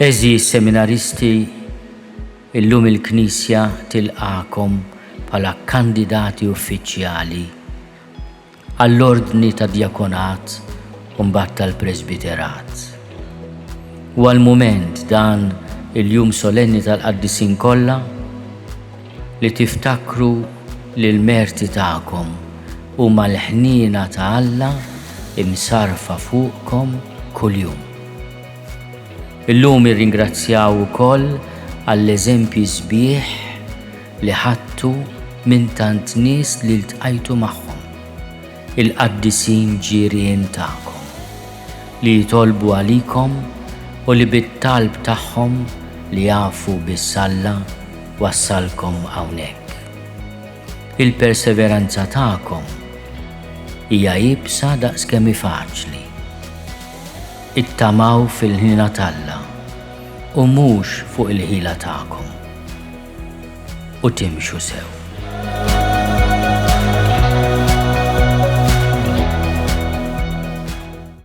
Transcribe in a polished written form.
Eżis seminaristi, illum il-Knisja tilqakom bħala kandidati uffiċjali għall-ordni ta' djakonat u mbagħad tal-presbiterat. U għal-mument dan il-jum solenni tal-qaddisin kollha li tiftakru li l-merti tagħkom huma l-ħniena ta' Alla imsarfa fuqkom kuljum. Illum irringrazzjaw ukoll għall-eżempji sbieħ li ħadtu minn tant nies li ltqajtu magħhom, il-qaddisin ġirien tagħkom li jitolbu għalikom u li bit-talb tagħhom li jafu bis-Alla wassalkom hawnhekk. Il-perseveranza tagħkom hija jibsa daqskemm faċli. Ittamaw fil-ħina t'Alla u mhux fuq il-ħila tagħkom u timxu sew.